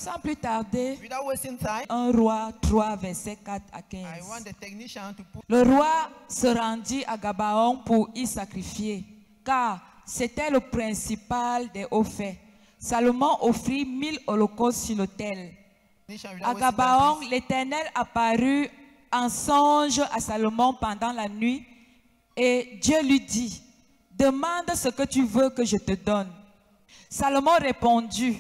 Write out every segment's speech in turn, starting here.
Sans plus tarder, without wasting time, 1 Roi 3, versets 4 à 15. I want the technician to put. Le roi se rendit à Gabaon pour y sacrifier, car c'était le principal des hauts faits. Salomon offrit 1000 holocaustes sur l'autel. À Gabaon, l'Éternel apparut en songe à Salomon pendant la nuit, et Dieu lui dit, « Demande ce que tu veux que je te donne. » Salomon répondit,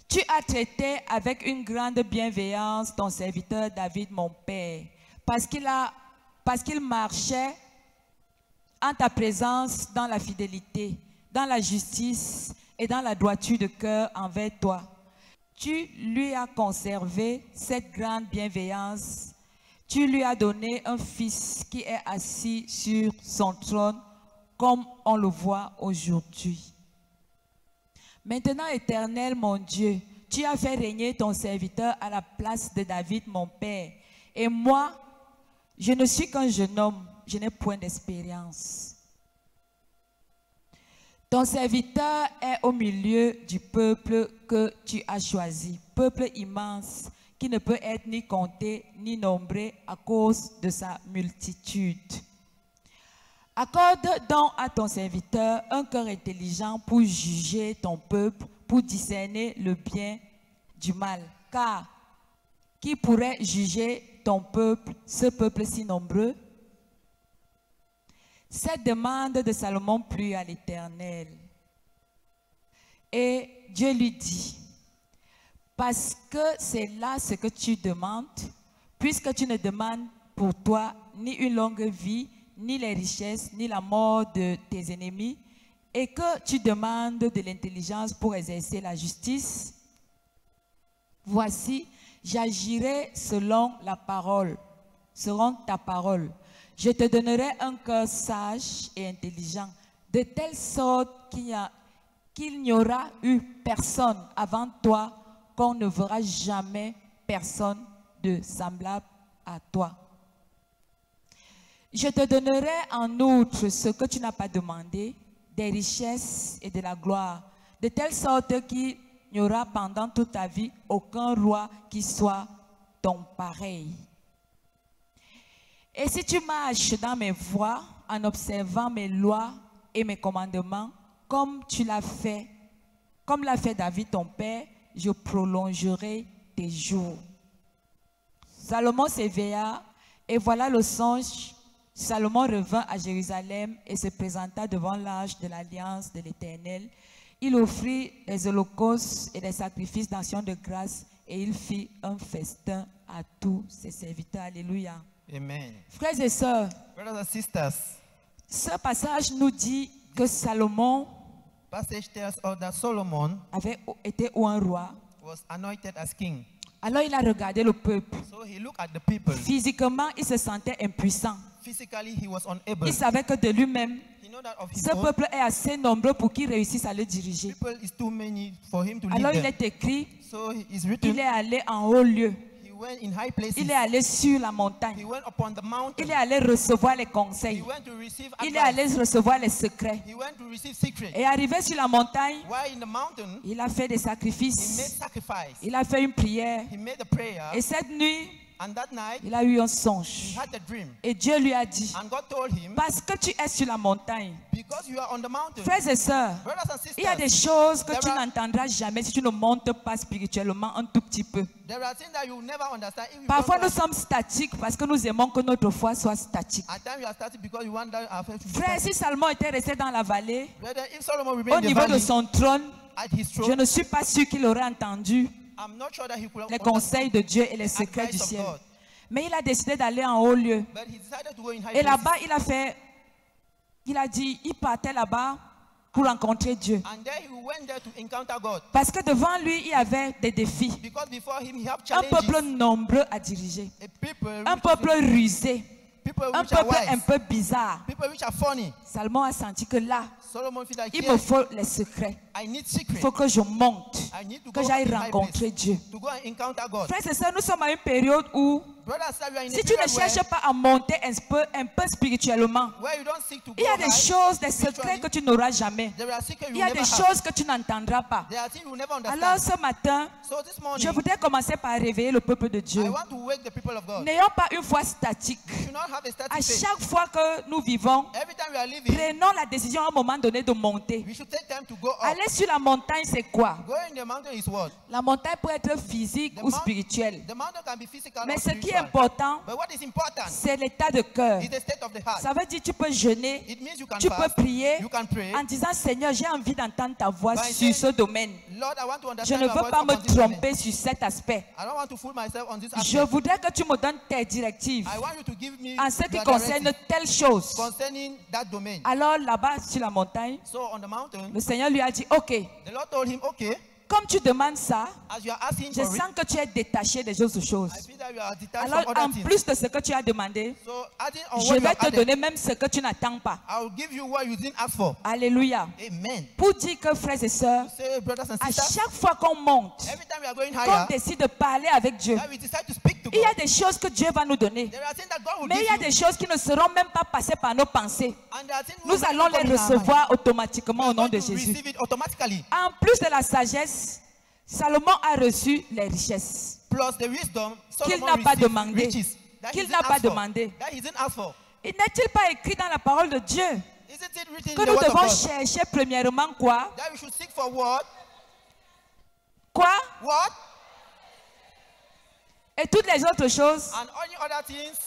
« Tu as traité avec une grande bienveillance ton serviteur David, mon père, parce qu'il marchait en ta présence dans la fidélité, dans la justice et dans la droiture de cœur envers toi. Tu lui as conservé cette grande bienveillance. Tu lui as donné un fils qui est assis sur son trône, comme on le voit aujourd'hui. Maintenant, Éternel, mon Dieu, tu as fait régner ton serviteur à la place de David, mon père. Et moi, je ne suis qu'un jeune homme, je n'ai point d'expérience. Ton serviteur est au milieu du peuple que tu as choisi, peuple immense qui ne peut être ni compté ni nombré à cause de sa multitude. Accorde donc à ton serviteur un cœur intelligent pour juger ton peuple, pour discerner le bien du mal. Car qui pourrait juger ton peuple, ce peuple si nombreux? Cette demande de Salomon plut à l'Éternel. Et Dieu lui dit, parce que c'est là ce que tu demandes, puisque tu ne demandes pour toi ni une longue vie, ni les richesses, ni la mort de tes ennemis, et que tu demandes de l'intelligence pour exercer la justice, voici, j'agirai selon la parole, selon ta parole. Je te donnerai un cœur sage et intelligent, de telle sorte qu'il n'y aura eu personne avant toi, qu'on ne verra jamais personne de semblable à toi. Je te donnerai en outre ce que tu n'as pas demandé, des richesses et de la gloire, de telle sorte qu'il n'y aura pendant toute ta vie aucun roi qui soit ton pareil. Et si tu marches dans mes voies, en observant mes lois et mes commandements, comme l'a fait David ton père, je prolongerai tes jours. Salomon s'éveilla, et voilà le songe. Salomon revint à Jérusalem et se présenta devant l'arche de l'alliance de l'Éternel. Il offrit des holocaustes et des sacrifices d'action de grâce, et il fit un festin à tous ses serviteurs. Alléluia. Amen. Frères et sœurs, Brothers and sisters, ce passage nous dit que Salomon passage tells us that Solomon avait été un roi. was anointed as king. Alors il a regardé le peuple. So he looked at the people. Physiquement, il se sentait impuissant. Physically, he was unable. Il savait que de lui-même, He know that of his ce own, peuple est assez nombreux pour qu'il réussisse à le diriger. people is too many for him to lead Alors il them. est écrit, So he is il written, est allé en haut lieu. he went in high places. Il est allé sur la He montagne. went upon the mountain. Il est allé recevoir les He conseils. went to receive Il est allé advice. recevoir les secrets. He went to receive secrets. Et arrivé sur la montagne, While in the mountain, il a fait des he made sacrifices. sacrifice. Il a fait une prière. He made a prayer. Et cette nuit, And that night, il a eu un he songe. had a dream. Et Dieu lui a dit, And God told him, parce que tu es sur la montagne, because you are on the mountain, frères et sœurs, brothers and il y a des sisters, choses que tu There are- n'entendras jamais si tu ne montes pas spirituellement un tout petit peu. there are things that you will never understand if you Parfois, don't nous sommes statiques parce que nous aimons que notre foi soit statique. At times you are starting because you want that our faith to be Frère, static. si Salomon était resté dans la vallée, Brother, if Solomon au remained in the niveau de valley son trône, at his je throne, ne suis pas sûr qu'il aurait entendu I'm not sure that he could les understand conseils de Dieu et les secrets advice du of ciel. God. Mais il a décidé d'aller en haut lieu. But he decided to go in high Et places. là-bas, il partait là-bas pour rencontrer Dieu. And then he went there to encounter God. Parce que devant lui, il y avait des défis. Because before him, he had Un peuple challenges. nombreux à diriger. A people Un which, peuple rusé. people Un which are peuple un wise. peu bizarre. People which are funny. Salomon a senti que là, Solomon feel like, il yes, me faut les secrets. I need Il secret. faut que je monte, I need to que go j'aille in high rencontrer place, Dieu. to go and encounter God. Frères et sœurs, nous sommes à une période où, Brother and sister, we are in a si tu ne period cherches pas à monter un peu spirituellement, where you don't seek to go il y a des high choses, des secrets spiritually. que tu n'auras jamais. There are secrets Il you y a never des have. choses que tu n'entendras pas. There are things you will never Alors understand. ce matin, So this morning, je voudrais commencer par réveiller le peuple de Dieu. I want to wake the people of God. N'ayons pas une foi statique. We should not have a static À faith. chaque fois que nous vivons, Every time we are living, prenons la décision à un moment donné de monter. we should take time to go up. Aller sur la montagne, c'est quoi? Going the mountain is what? La montagne peut être physique ou spirituelle. The mountain can be physical Mais or ce qui est spiritual. important, But what is important c'est l'état de cœur. is the state of the heart. Ça veut dire que tu peux jeûner, It means you can tu peux fast, prier you can pray. en disant Seigneur, j'ai envie d'entendre ta voix By sur saying, ce domaine. Lord, I want to Je understand ne your veux voice pas me upon this domain. tromper sur cet aspect. I don't want to fool myself on this Je aspect. voudrais que tu me donnes tes directives I want you to give me en ce qui your concerne directive telle chose. concerning that domain. Alors là-bas sur la montagne, So on the mountain, le Seigneur lui a dit, ok, the Lord told him, okay, comme tu demandes ça, as you are asking je for it, sens que tu es détaché des autres choses. I feel that you are detached Alors from en other things. plus de ce que tu as demandé, So adding on je what you vais have te added, donner même ce que tu n'attends pas. I will give you what you didn't ask for. Alléluia. Amen. Pour dire que frères et sœurs, Say, brothers and à sisters, chaque fois qu'on monte, every time we are going qu'on higher, décide de parler avec Dieu, that we decide to speak to il y a God, des choses que Dieu va nous donner. there are things that God will Mais il y a give you, des choses qui ne seront même pas passées par nos pensées. and there are things Nous will allons not les come in our mind. recevoir automatiquement We au are nom going de to Jésus. receive it automatically. En plus de la sagesse, Salomon a reçu les richesses Plus the wisdom, qu'il Solomon n'a pas received demandé. riches that he Qu'il didn't n'a pas ask for. demandé. That he didn't ask for. Il n'est-il pas écrit dans la parole de Dieu Isn't it written que in the nous word of devons God chercher premièrement quoi? that we should seek for what? Quoi? What? Et toutes les autres choses? And any other things?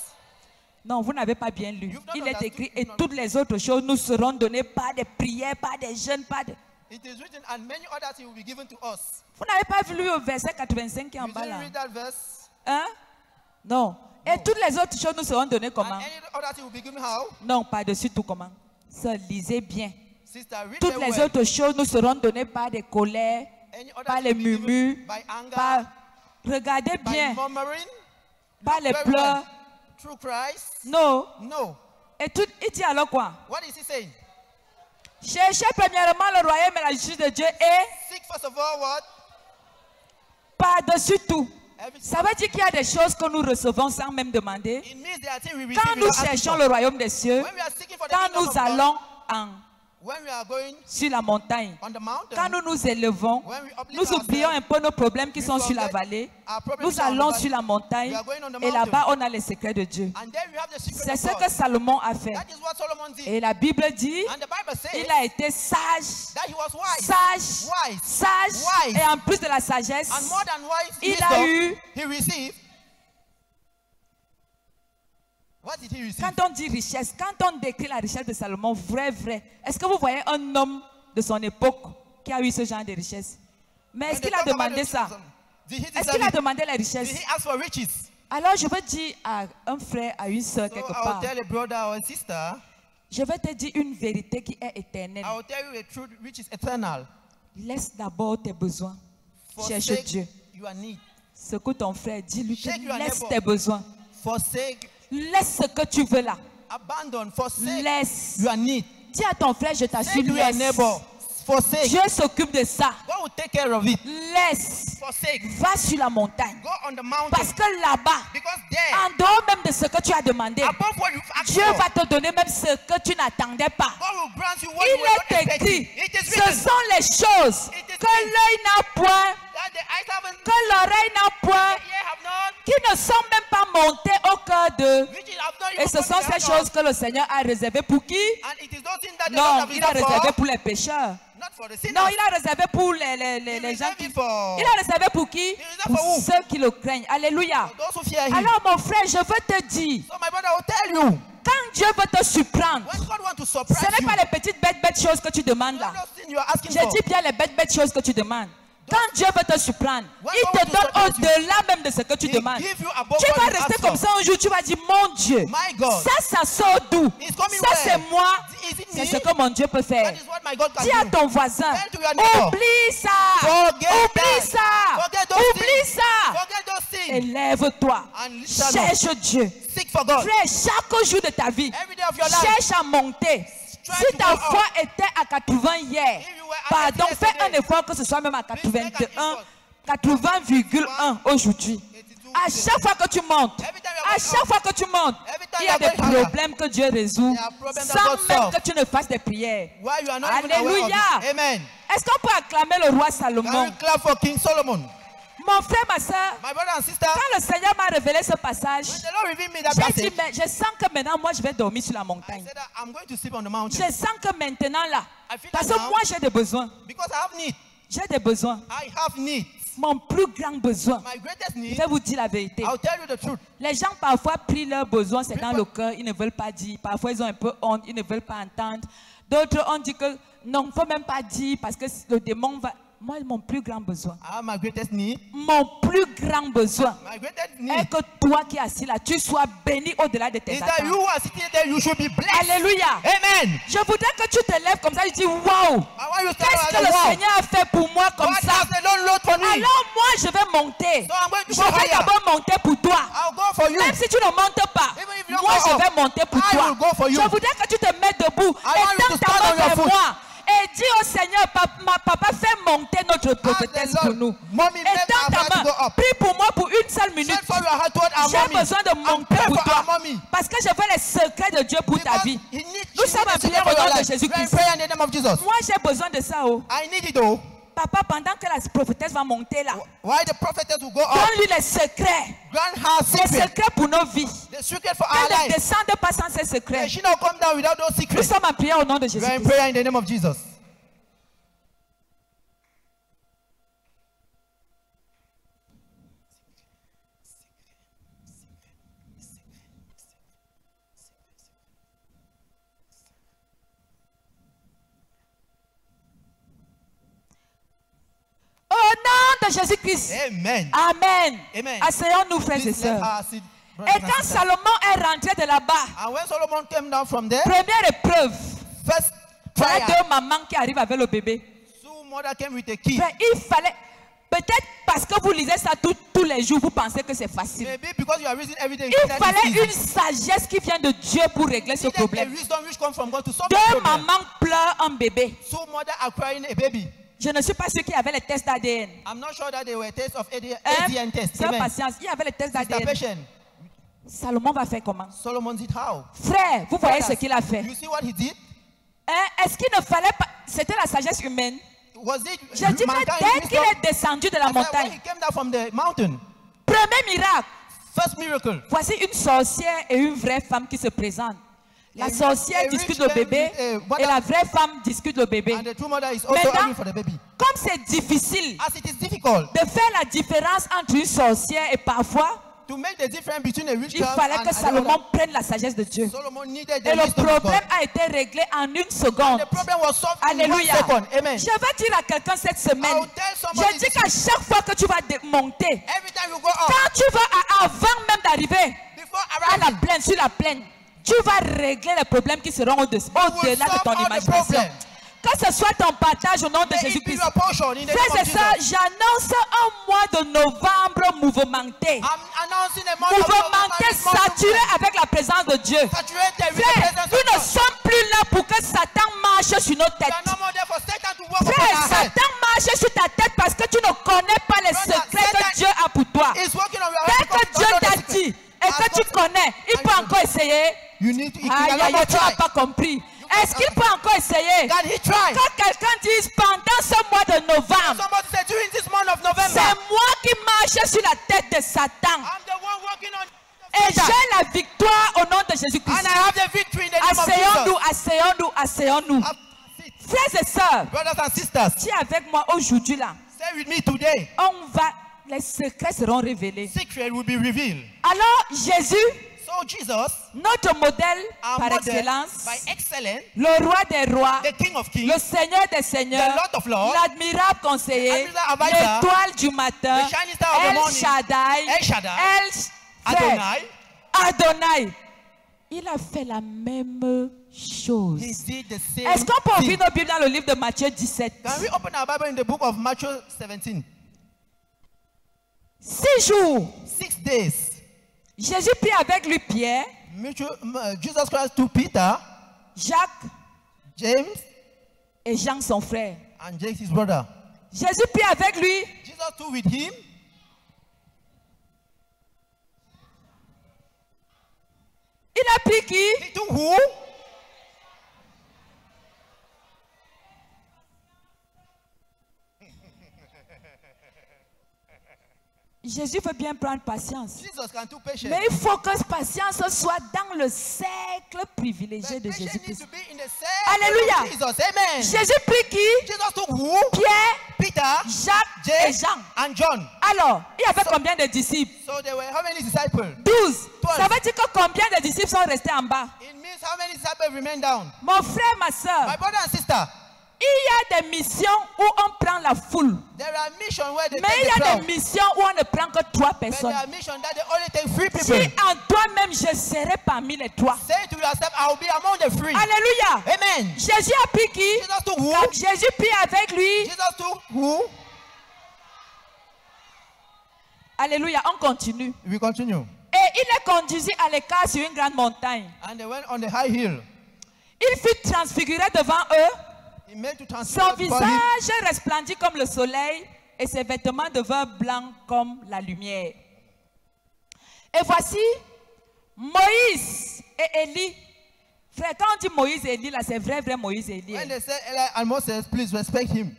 Non, vous n'avez pas bien lu. You've not Il est understood, écrit, et you've not- toutes les autres choses nous seront données par des prières, par des jeûnes, par des... It is written, and many other things will be given to us. Vous n'avez pas lu au verset 85 qui est en You bas didn't là? read that verse? Hein? Non. Et toutes les autres choses nous seront données comment? And any other thing will be given how? Non, par-dessus tout comment? Ça, lisez bien. Sister, read Toutes the les word. autres choses nous seront données par des colères, Any other par thing les will be given murmures, by anger, par... Regardez by bien, murmuring, par les very pleurs. well. Through Christ? Non. No. Et tout, il dit alors quoi? What is he saying? Cherchez premièrement le royaume et la justice de Dieu et Seek first of all what? par-dessus tout. Everything. Ça veut dire qu'il y a des choses que nous recevons sans même demander. It means there are things we receive Quand nous without asking cherchons for. le royaume des cieux, When we are seeking for the quand kingdom nous of God, allons en when we are going sur la montagne. on the mountain, Quand nous nous élevons, when we uplift nous oublions ourselves, un peu nos problèmes qui we sont sur la forget vallée. our problems Nous are on the allons valley. sur la montagne We are going on the et mountain. là-bas on a les secrets de Dieu. And then we have the secret C'est of ce God. que Salomon a fait. That is what Solomon did. Et la Bible dit, And the Bible says il a été sage, that he was wise. sage, Wise. sage. Wise. Et en plus de la sagesse, And more than wise il wisdom, a eu, he received. What did he receive? quand on dit richesse, quand on décrit la richesse de Salomon, vrai, est-ce que vous voyez un homme de son époque qui a eu ce genre de richesse? Mais est-ce When qu'il they a talk about demandé the ça? wisdom, did he Est-ce deserve qu'il a it? demandé la Did richesse? he ask for riches? Alors je veux dire à un frère, à une soeur So quelque I will part, tell a brother or a sister, je vais te dire une vérité qui est éternelle. I will tell you a truth which is eternal. Laisse d'abord tes besoins. Cherche Forsake Dieu. your need. Secoue ton frère, dis-lui que Shake your laisse neighbor. tes besoins. Forsake, Laisse ce que tu veux là. abandon, forsake Laisse. your need. Dis à ton frère, je t'assure, Say to your laisse. neighbor, forsake. Dieu s'occupe de ça. God will take care of it. Laisse. Forsake. Va sur la montagne. Go on the mountain. Parce que là-bas, Because there, en dehors même de ce que tu as demandé, above what you've asked Dieu for, va te donner même ce que tu n'attendais pas. God will grant you what you were Il not est écrit, expecting. It is ce written sont les choses It is que l'œil n'a point, that the eyes haven't, que l'oreille n'a the point, ear have not, qui ne sont même pas montées au cœur d'eux. which have not Et even ce come sont to their ces heart. choses que le Seigneur a réservées pour qui? And it is those things that the Lord Non, have il a reserved réservé for, pour les pécheurs. not for the sinners. Non, il a réservé pour les He gens reserved qui... it for Il a réservé pour qui? réserve Pour for who? ceux qui le craignent. Alléluia. those who fear him. Alors mon frère, je veux te dire, So my brother will tell you, quand Dieu veut te surprendre, when God wants to ce surprise n'est you, pas les petites bêtes choses que tu demandes là. those things you are asking Je for, dis bien les bêtes choses que tu demandes. Quand Dieu veut te surprendre, When il God te wants to donne surprise you, au-delà même de ce que tu He demandes. give you above Tu what vas you rester ask comme for. ça un jour, tu vas dire, mon Dieu, My God, ça sort d'où? It's coming Ça where? c'est moi, Is it c'est me? ce que mon Dieu peut faire. That is what my God can Dis à do. ton voisin, Tell to your neighbor, oublie ça, Forget oublie that. ça, Forget those oublie things. ça. Forget those things. Élève-toi, And listen up. cherche Dieu. Seek for God. Frère, chaque jour de ta vie, Every day of your life, cherche à monter. try Si to ta go foi up. était à 80 hier, If you were at pardon, 80 fais un yesterday, effort que ce soit même à make an 81, effort. 80,1 aujourd'hui. 82 À chaque fois que tu montes, Every time you à are chaque fois que tu montes, Every time il y a you des are going higher. problèmes que Dieu résout There are problems that sans God même solves. que tu ne fasses des prières. Why you are not even aware of Alléluia. it. Amen. Est-ce qu'on peut acclamer le roi Can Salomon? we clap for King Solomon? Mon frère, ma soeur, My brother and sister, quand le Seigneur m'a révélé ce passage, when the Lord revealed me that j'ai dit, passage, mais je sens que maintenant, moi, je vais dormir sur la I montagne. said that I'm going to sleep on the mountain. Je sens que maintenant, là, I feel parce that que now, moi, j'ai des besoins. because I have need. J'ai des besoins. I have need. Mon plus grand besoin, My greatest je need, vais vous dire la vérité. I'll tell you the truth. Les gens parfois prient leurs besoins, c'est dans le cœur, ils ne veulent pas dire. Parfois, ils ont un peu honte, ils ne veulent pas entendre. D'autres ont dit que non, il ne faut même pas dire parce que le démon va... Moi, mon plus grand besoin, I have my greatest need. mon plus grand besoin My greatest est need que toi qui es assis là, tu sois béni au-delà de tes is that you attentes. are sitting there, you should be blessed. Alléluia. Amen. Je voudrais que tu te lèves comme ça et tu dis, waouh, I want you to stand qu'est-ce que on le the wall. Seigneur a fait pour moi comme God ça? has a long load for me. Alors moi, je vais monter. So I'm going to Je go vais higher. d'abord monter pour toi. I'll go for you. Même si tu ne montes pas, Even if you don't moi go je up, vais monter pour I toi. will go for you. Je voudrais que tu te mettes debout I want et you to tends ta stand main on your vers foot. moi. Et dis au Seigneur, ma papa, fais monter notre prophétesse Lord, pour nous. mommy, Et make tends our ta heart main. go up. Prie pour moi pour une seule minute. Send for your heart toward our J'ai mommy. besoin de And monter pray pour for toi. our mommy. Parce que je veux les secrets de Dieu pour ta Because vie. he needs, Nous she sommes needs en to prière pray au for nom your de life. Jésus-Christ. Pray in the name of Jesus. Moi j'ai besoin de ça. Oh. I need it though. Papa, pendant que la prophétesse va monter là, Why the prophetess will go up? donne-lui les secrets. Grant her Les secret. secrets pour nos vies. The secret for our Qu'elle ne life. descende pas sans ces secrets. May she not come down without those Nous secrets. sommes en prière au nom de We are in Jésus-Christ. prayer in the name of Jesus. Au nom de Jésus-Christ. Amen. Amen. Amen. Asseyons-nous, frères et Please let sœurs. us sit, Et brothers and quand sisters. Salomon est rentré de là-bas, And when Solomon came down from there, première épreuve, first voilà trial, deux mamans qui arrivent avec le bébé. Sue mother came with a key. Frère, il fallait, peut-être parce que vous lisez ça tous les jours, vous pensez que c'est facile. Maybe because you are reading every day. Il fallait une sagesse qui vient de Dieu pour régler ce a problème. wisdom which comes from God to solve the Deux problem. mamans pleurent un bébé. Sue mother are crying a baby. Je ne suis pas sûr qu'il y avait les tests d'ADN. I'm not sure that they were tests of ADN Hein? tests. Sois Amen. patience, il y avait les tests Sister d'ADN. patient. Salomon va faire comment? Solomon did how? Frère, vous voyez ce Brothers, qu'il a fait. You see what he did? Hein? Est-ce qu'il ne fallait pas... C'était la sagesse humaine. Was it Je dis que mankind dès qu'il wisdom? est descendu de la I said, when montagne, he came down from the mountain, premier miracle, first miracle. voici une sorcière et une vraie femme qui se présentent. La A sorcière rich discute le man bébé with a et la vraie femme discute le bébé. And the true mother is also Maintenant, angry for the baby. comme c'est difficile As it is difficult de faire la différence entre une sorcière et parfois, to make the difference between a rich il girl fallait and que the Salomon other, prenne la sagesse de Dieu. Solomon needed the Et le wisdom of problème God. a été réglé en une seconde. The problem was solved in 1 Alléluia. second. Amen. Je vais dire à quelqu'un cette I semaine, will tell somebody je dis qu'à chaque fois que tu vas monter, every time you go up, quand tu vas avant même d'arriver before à la arriving, plaine, sur la plaine, tu vas régler les problèmes qui seront au-delà de solve ton all the imagination. problem. Que ce soit ton partage au nom de may it be Jésus-Christ. your portion in the Frères name et of sœurs, Jesus. j'annonce un mois de novembre mouvementé. I'm announcing a month of Mouvementé, November, saturé avec la présence de Dieu. saturated with the Frère, presence nous of ne God. sommes plus là pour que Satan marche sur nos We têtes. are no more there for Satan to walk Frère, upon our head. Satan marche sur ta tête parce que tu ne connais pas les Brother, secrets Satan que Dieu a pour toi. He's walking on your Dès head que because Dieu God knows t'a the secret. dit et que As tu God- connais, il peut encore essayer. You need to, he Aïe, can aïe, never aïe, tu n'as try. pas compris. Est-ce qu'il peut encore essayer? Can he try? Quand quelqu'un dit pendant ce mois de novembre, Somebody said during this month of c'est November, moi qui marche sur la tête de Satan. I'm the one walking on Et Satan. j'ai la victoire au nom de And Jésus-Christ. I have the victory in the name of Asseyons-nous, Jesus. asseyons-nous, asseyons-nous. Sit. Frères et sœurs, Brothers and sisters, si avec moi aujourd'hui là, stay with me today. les secrets seront révélés. Secret will be revealed. Alors Jésus, So Jesus, notre modèle our par model, excellence, by excellence, le roi des rois, the King of Kings, le Seigneur des seigneurs, the Lord of Lords, l'admirable conseiller, admirable advisor, l'étoile du matin, the shining star of the El morning, Shaddai, El Shaddai, Adonai. Adonai, Il a fait la même chose. he did the same Est-ce qu'on peut thing. ouvrir nos Bibles dans le livre de Matthieu 17? Can we open our Bible in the book of Matthew 17? 6 jours, 6 days. Jésus prit avec lui Pierre, Jesus Christ to Peter, Jacques, James et Jean son frère. and James his brother. Jésus prie avec lui. Jesus stood with him. Il a pris qui? He took who? Jésus veut bien prendre patience. Jesus can take patience. Mais il faut que cette patience soit dans le cercle privilégié But de patience needs Jésus-Christ. to be in the circle Alléluia. of Jesus. Amen. Jésus prie qui? Jesus took who? Pierre, Peter, Jacques et James, Jean. and John. Alors, il y avait combien de disciples? So there were how many disciples? 12. 12. Ça veut dire que combien de disciples sont restés en bas? It means how many disciples remained down? Mon frère, ma soeur, My brother and sister, il y a des missions où on prend la foule. there are missions where they Mais il take y the a crowd. des missions où on ne prend que 3 But there personnes. are missions that they only take 3 Si people. en toi-même je serai parmi les 3. Say to yourself, I will be among the 3. Alléluia. Amen. Jésus a pris qui? Jesus took who? Quand Jésus prie avec lui. Jesus took who? Alléluia, on continue. We continue. Et il est conduit à l'écart sur une grande montagne. And they went on the high hill. Il fut transfiguré devant eux. He made to Son transform body. visage resplendit comme le soleil et ses vêtements devinrent blancs comme la lumière. Et voici Moïse et Élie. Frère, quand on dit Moïse et Élie, là, c'est vrai Moïse et Élie. When they said Eli and Moses, please respect him.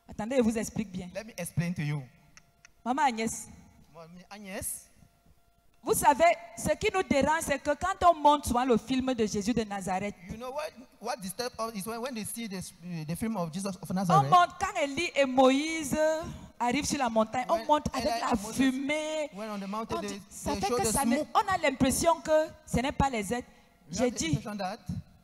Attendez, je vous explique bien. Let me explain to you. Maman Agnès, Mommy Agnes, vous savez, ce qui nous dérange, c'est que quand on monte souvent le film de Jésus de Nazareth, you know what disturbs us is when they see the film of Jesus of on Nazareth. monte, quand Élie et Moïse arrivent sur la montagne, on When monte avec Eli la and Moses fumée. When on the mountain, On, they ça fait show que the ça ne- smoke. on a l'impression que ce n'est pas les êtres. You J'ai have the dit, impression that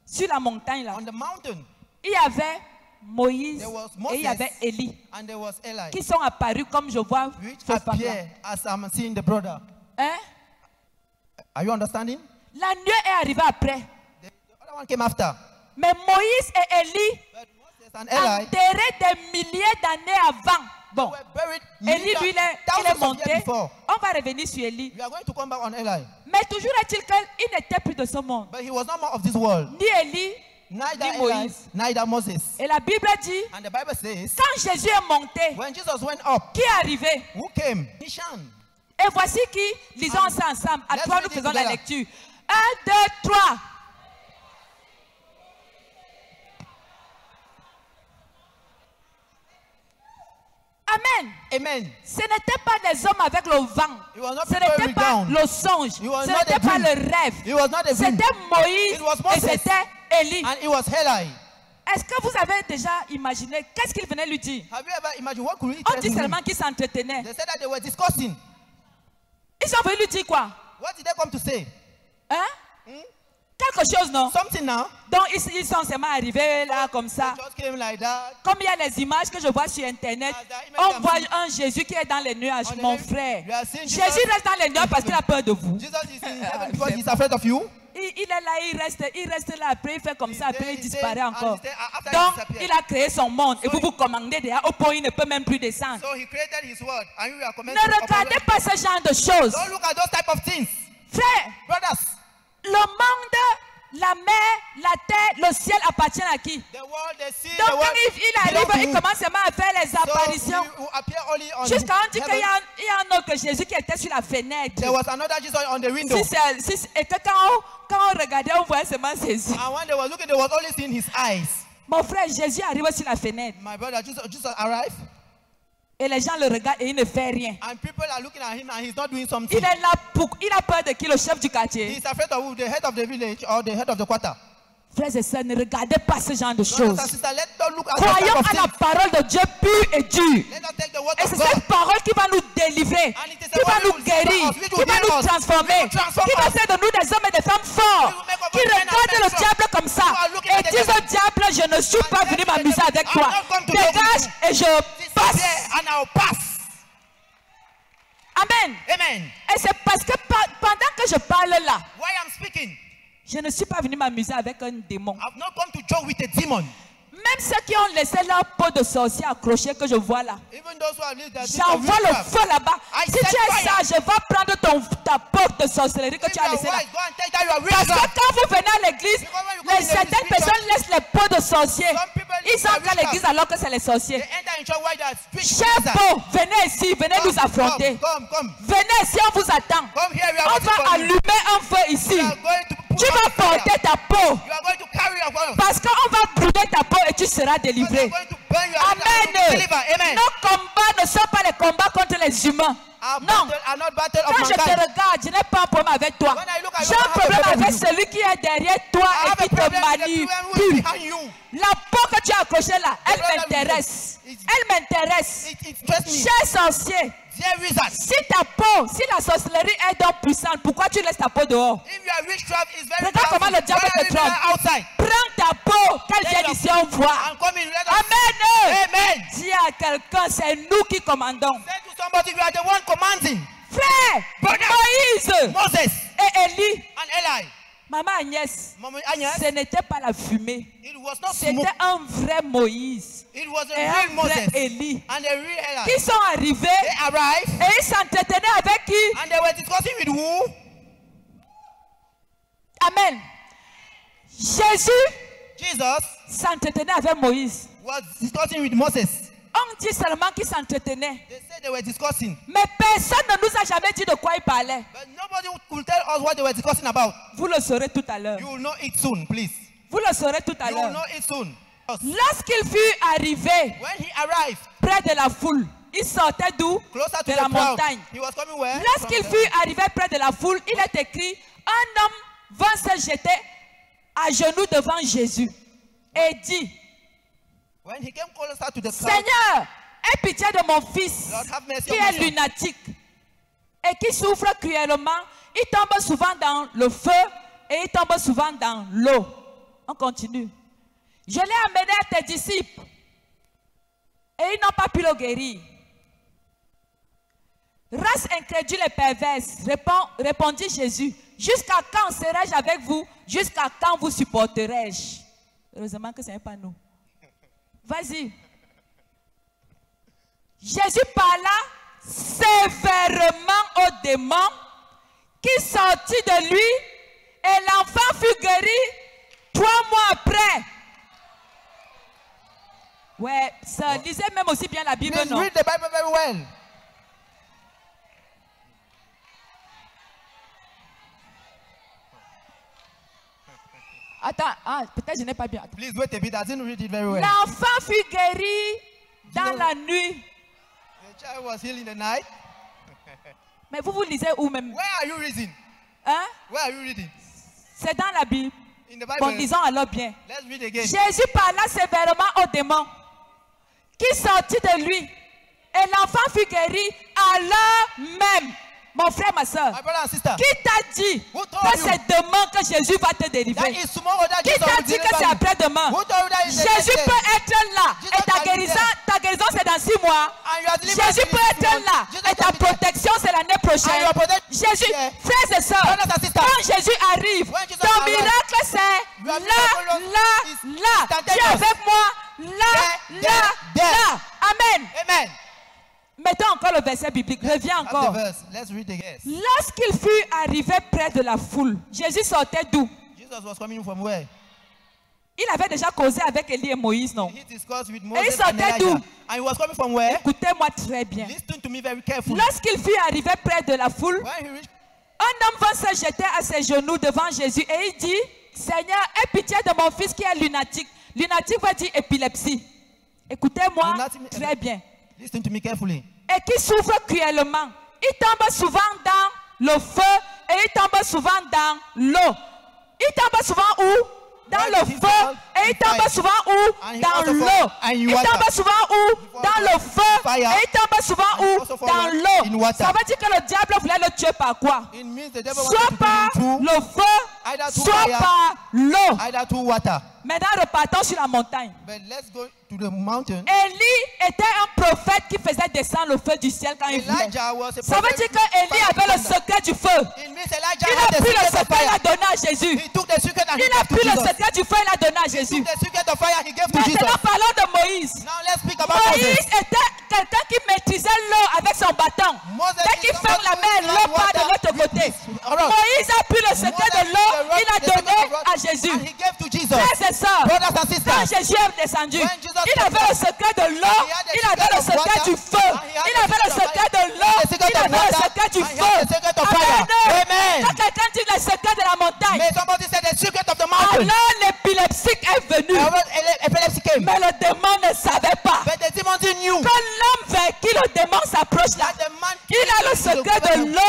sur la montagne là, on the mountain il y avait Moïse there was et il y Moses avait Élie and there was Eli, qui sont apparus comme je vois which ce papa. appear as I'm seeing the brother. Hein? Are you understanding? La nuée est arrivée après. The other one came after. Mais Moïse et Élie, But Moses and Eli enterrés des milliers d'années avant. Bon, were buried Élie, lui, il est thousands of monté. years before. On va revenir sur Élie. We are going to come back on Eli. Mais toujours est-il qu'il n'était plus de ce monde. But he was not more of this world. Ni Élie, Neither Ni Eli, Moïse. neither Moses. et la Bible dit, And the Bible says, quand Jésus est monté, when Jesus went up, qui est arrivé? who came? Nishan. Et voici qui, lisons ça ensemble. À Let's toi, read nous it faisons la together. lecture. 1, 2, 3. Amen. Amen. Ce n'était pas des hommes avec le vent. It was not Ce people n'était with pas down. le songe. It was Ce not n'était a pas dream. le rêve. It was not a dream. C'était Moïse It was et Moses. c'était Élie. And it was Eli. Est-ce que vous avez déjà imaginé qu'est-ce qu'il venait lui dire? Have you ever imagined what could he On tell dit him? seulement qu'ils s'entretenaient. They said that they were discussing. Ils sont venus lui dire quoi? What did they come to say? Hein? Quelque chose, non? Something now. Donc ils sont seulement arrivés là comme ça. They just came like that. Comme il y a les images que je vois sur internet, on voit un Jésus qui est dans les nuages, On the mon left, frère. we are seeing Jesus. Jésus reste dans les nuages parce qu'il a peur de vous. Jesus is in heaven because he's afraid of you. Il est là, il reste là, après il fait comme ça, après il disparaît and encore. he stay- after he Donc disappears. il a créé son monde et So vous vous commandez derrière au point où il ne peut même plus descendre. So he created his word and you are commenting. Ne regardez pas ce genre de choses. Don't look at those type of things. Frère, Brothers, le monde, la mer, la terre, le ciel appartient à qui? the world, the sea, Donc the quand world. il arrive, il commence seulement à faire les So apparitions. he will appear only on Jusqu'à on dit qu'il heaven. y a un autre Jésus qui était sur la fenêtre. There was another Jesus on the window. Et que quand on regardait, on voyait seulement ses yeux. And when they were looking, they was only seeing his eyes. Mon frère, Jésus arrive sur la fenêtre. My brother, Jesus arrived. Et les gens le regardent et il ne fait rien. And people are looking at him and he's not doing something. Il est là il a peur de qui? Le chef du quartier. He's afraid of who? The head of the village or the head of the quarter. Frères et sœurs, ne regardez pas ce genre de Brothers choses. and sisters, let's not look at those Croyons type of à la things. parole de Dieu pure et dure. Let us take the word Et of c'est God. cette parole qui va nous délivrer, And it is qui the va word nous which will deliver guérir, us, which qui will va heal nous us, transformer, which will transform qui va us. faire de nous des hommes et des femmes forts, Which will make of qui us men and regardent le men diable comme ça Who are looking et at the disent au devil. diable, je ne suis pas venu m'amuser avec I'm toi. not come to joke with Dégage you. et je This passe. is there and I'll pass. Amen. Amen. Et c'est parce que pendant que je parle là, Why I'm speaking, je ne suis pas venu m'amuser avec un démon. I've not come to joke with a demon. Même ceux qui ont laissé leur peau de sorcier accrochée que je vois là. Even those who have lived that J'envoie le feu là-bas. Si tu es sage, je vais prendre ta peau de sorcellerie que tu as laissée là. Parce que quand vous venez à l'église, certaines personnes laissent les peaux de sorciers. Ils entrent à l'église alors que c'est les sorciers. Chers peaux, venez ici, venez nous affronter. Venez ici, on vous attend. On va allumer un feu ici. Tu vas porter ta peau. Parce qu'on va brûler ta peau et tu seras délivré. Amen. Nos combats ne sont pas les combats contre les humains. Non. Quand je te regarde, je n'ai pas un problème avec toi. J'ai un problème avec celui qui est derrière toi et qui te manipule. La peau que tu as accrochée là, elle m'intéresse. Elle m'intéresse. Cher sorcier, si ta peau, si la sorcellerie est donc puissante, pourquoi tu laisses ta peau dehors? Regarde comment le diable te trompe. Prends ta peau, qu'elle vienne ici, on voit. Amen. Dis à quelqu'un, c'est nous qui commandons. Frère, Moïse et Élie. Maman Agnès, ce n'était pas la fumée. C'était un vrai Moïse et un vrai Élie qui sont arrivés et ils s'entretenaient avec qui? Amen. Jésus s'entretenait avec Moïse. On dit seulement qu'ils s'entretenaient. Mais personne ne nous a jamais dit de quoi ils parlaient. Vous le saurez tout à l'heure. Vous le saurez tout à l'heure. Lorsqu'il fut arrivé près de la foule, il sortait d'où? De la montagne. Lorsqu'il fut arrivé près de la foule, il est écrit, un homme vint se jeter à genoux devant Jésus et dit, Seigneur, aie pitié de mon fils qui est lunatique et qui souffre cruellement. Il tombe souvent dans le feu et il tombe souvent dans l'eau. On continue. Je l'ai amené à tes disciples et ils n'ont pas pu le guérir. Race incrédule et perverse, répondit Jésus. Jusqu'à quand serai-je avec vous? Jusqu'à quand vous supporterai-je? Heureusement que ce n'est pas nous. Vas-y. Jésus parla sévèrement au démon qui sortit de lui et l'enfant fut guéri 3 mois après. Ouais, ça lisait même aussi bien la Bible, non? Read the Bible very well. Attends, peut-être je n'ai pas bien. Please wait a bit. I didn't read it very well. L'enfant fut guéri dans la nuit. The child was healed in the night. Mais vous lisez où même? Where are you reading? Hein? Where are you reading? C'est dans la Bible. In the Bible. Bon, disons alors bien. Let's read again. Jésus parla sévèrement au démon qui sortit de lui et l'enfant fut guéri à l'heure même. Mon frère, ma soeur, My brother and sister. qui t'a dit Who told que you c'est demain que Jésus va te délivrer? that is tomorrow that Qui Jesus t'a will dit que deliver c'est you? après-demain? Who told you that is the Jésus next day? peut être là Jesus et can be there. ta guérison c'est dans 6 mois. And you are delivered Jésus in peut 6 être months. là Jesus et ta can be there. protection c'est l'année And prochaine. your protection- Jésus, Yeah. frères et sœurs, Brothers and sisters. quand Jésus arrive, When Jesus ton arrives, miracle c'est your là, miracle là, is là. Tu es instantaneous. avec moi, là, There, là, there, là. Amen. Amen. Mettons encore le verset biblique. Reviens That's the encore. verse. Let's read again. Lorsqu'il fut arrivé près de la foule, Jésus sortait d'où? Jesus was coming from where? Il avait déjà causé avec Élie et Moïse, non? He discussed with il Moses and sortait d'où? Elijah. And he was coming from where? Écoutez-moi très bien. Listen to me very carefully. Lorsqu'il fut arrivé près de la foule, When he reached, un homme vint se jeter à ses genoux devant Jésus et il dit, Seigneur, aie pitié de mon fils qui est lunatique. Lunatique veut dire épilepsie. Écoutez-moi Lunatic- très bien. listen to me carefully. Et qui souffre cruellement. Il tombe souvent dans le feu et il tombe souvent dans l'eau. Il tombe souvent où? Dans Where le did he feu. fall? Et il tombe souvent où? And he Dans also l'eau. fall and in Il water. tombe souvent où? fall Dans le feu. fire. Et il tombe souvent And he où? also fall Dans in l'eau. water. Ça veut dire que le diable voulait le tuer par quoi? It means the devil Soit wanted to par put him through le feu, either through soit fire, par l'eau. either through water. Maintenant, repartons sur la montagne. But let's go to the mountain. Élie était un prophète qui faisait descendre le feu du ciel quand il voulait. Elijah was a Ça veut prophet. dire qu'Élie avait le secret du feu. It means Elijah Il had a the pris le secret of secret, il fire. a donné à Jésus. He took the secret and he Il a gave to pris le Jesus. secret du feu, il a donné à He Jésus. Jésus. The secret of fire he gave to Jesus. Maintenant, parlons de Moïse. Now let's speak about Moïse Moses. était quelqu'un qui maîtrisait l'eau avec son bâton. Moses Dès qu'il is ferme la somebody mer, who l'eau knows part de water l'autre with côté. this. Alright. Moïse a pris le secret de l'eau, il a donné à Jésus. And he gave to Jesus. Frères et sœurs, Brothers and quand sisters, Jésus est descendu, When Jesus il avait le secret de l'eau, il avait le secret du feu, il avait le secret de l'eau, il avait le secret du feu. Amen. Quand quelqu'un dit le secret de la montagne, May somebody say the secret of the mountain. alors l'épileptique est venu. Epilepsy came. Mais le démon ne savait pas But the demon knew que l'homme vers qui le démon s'approche là, that the man il a le secret de l'eau,